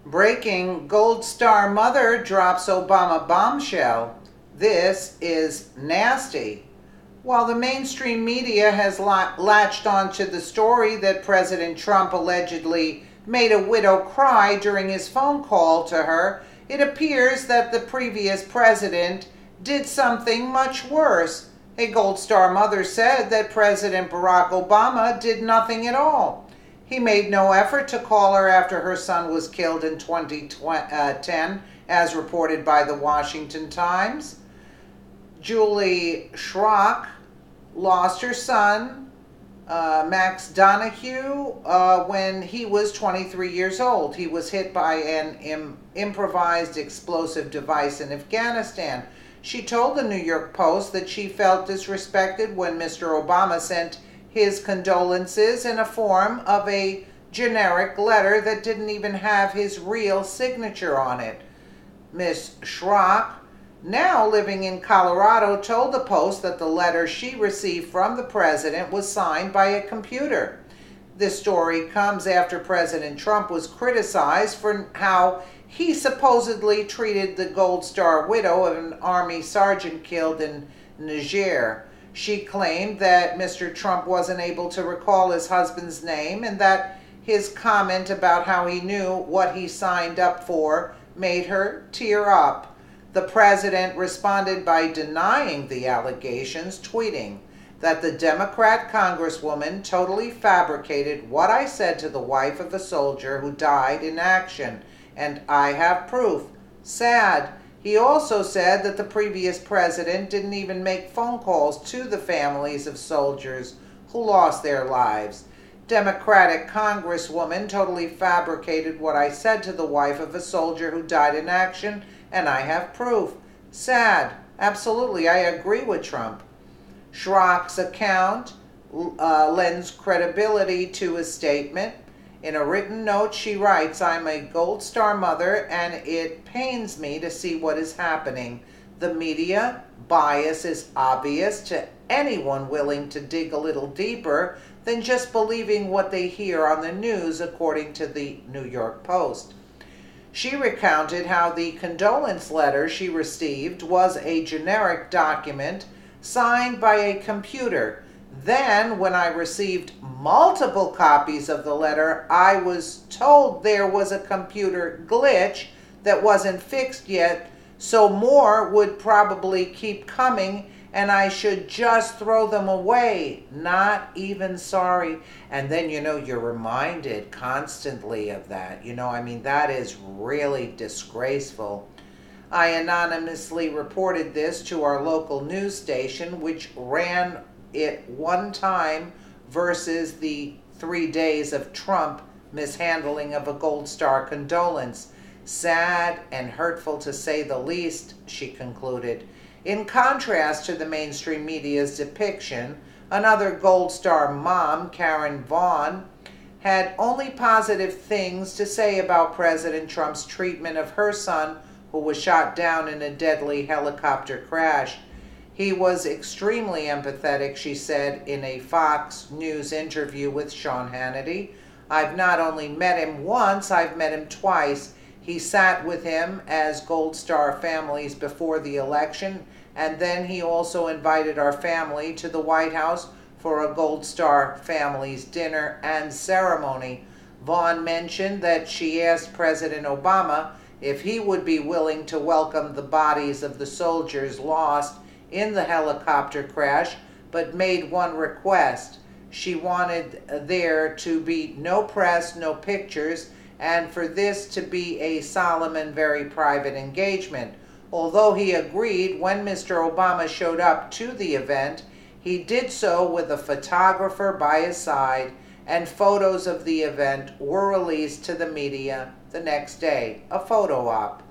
Breaking: Gold Star mother drops Obama bombshell. This is nasty. While the mainstream media has latched onto the story that President Trump allegedly made a widow cry during his phone call to her, it appears that the previous president did something much worse. A Gold Star mother said that President Barack Obama did nothing at all. He made no effort to call her after her son was killed in 2010, as reported by the Washington Times. Julie Schrock lost her son, Max Donahue, when he was 23 years old. He was hit by an improvised explosive device in Afghanistan. She told the New York Post that she felt disrespected when Mr. Obama sent his condolences in a form of a generic letter that didn't even have his real signature on it. Ms. Schrock, now living in Colorado, told the Post that the letter she received from the president was signed by a computer. This story comes after President Trump was criticized for how he supposedly treated the Gold Star widow of an Army sergeant killed in Niger. She claimed that Mr. Trump wasn't able to recall his husband's name and that his comment about how he knew what he signed up for made her tear up. The president responded by denying the allegations, tweeting that the Democrat congresswoman totally fabricated what I said to the wife of a soldier who died in action, and I have proof. Sad. He also said that the previous president didn't even make phone calls to the families of soldiers who lost their lives. Democratic Congresswoman totally fabricated what I said to the wife of a soldier who died in action, and I have proof. Sad. Absolutely, I agree with Trump. Schrock's account lends credibility to his statement. In a written note, she writes, I'm a Gold Star mother, and it pains me to see what is happening. The media bias is obvious to anyone willing to dig a little deeper than just believing what they hear on the news, according to the New York Post. She recounted how the condolence letter she received was a generic document signed by a computer. Then, when I received multiple copies of the letter, I was told there was a computer glitch that wasn't fixed yet, so more would probably keep coming, and I should just throw them away. Not even sorry. And then, you're reminded constantly of that. That is really disgraceful. I anonymously reported this to our local news station, which ran it one time versus the 3 days of Trump mishandling of a Gold Star condolence. Sad and hurtful to say the least, she concluded. In contrast to the mainstream media's depiction, another Gold Star mom, Karen Vaughn, had only positive things to say about President Trump's treatment of her son, who was shot down in a deadly helicopter crash. He was extremely empathetic, she said in a Fox News interview with Sean Hannity. I've not only met him once, I've met him twice. He sat with him as Gold Star families before the election, and then he also invited our family to the White House for a Gold Star families dinner and ceremony. Vaughn mentioned that she asked President Obama if he would be willing to welcome the bodies of the soldiers lost in the helicopter crash, but made one request. She wanted there to be no press, no pictures, and for this to be a solemn and very private engagement. Although he agreed, when Mr. Obama showed up to the event, he did so with a photographer by his side, and photos of the event were released to the media the next day, a photo op.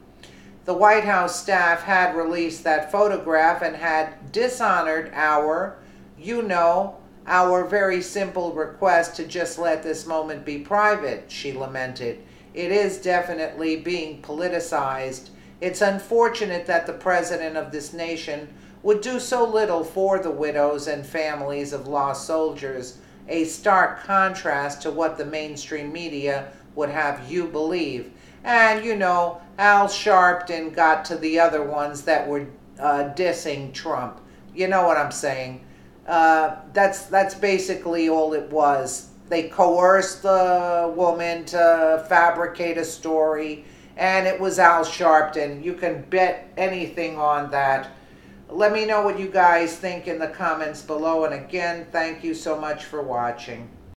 The White House staff had released that photograph and had dishonored our very simple request to just let this moment be private, she lamented. It is definitely being politicized. It's unfortunate that the president of this nation would do so little for the widows and families of lost soldiers, a stark contrast to what the mainstream media would have you believe. And, you know, Al Sharpton got to the other ones that were dissing Trump. You know what I'm saying? That's basically all it was. They coerced the woman to fabricate a story, and it was Al Sharpton. You can bet anything on that. Let me know what you guys think in the comments below. And again, thank you so much for watching.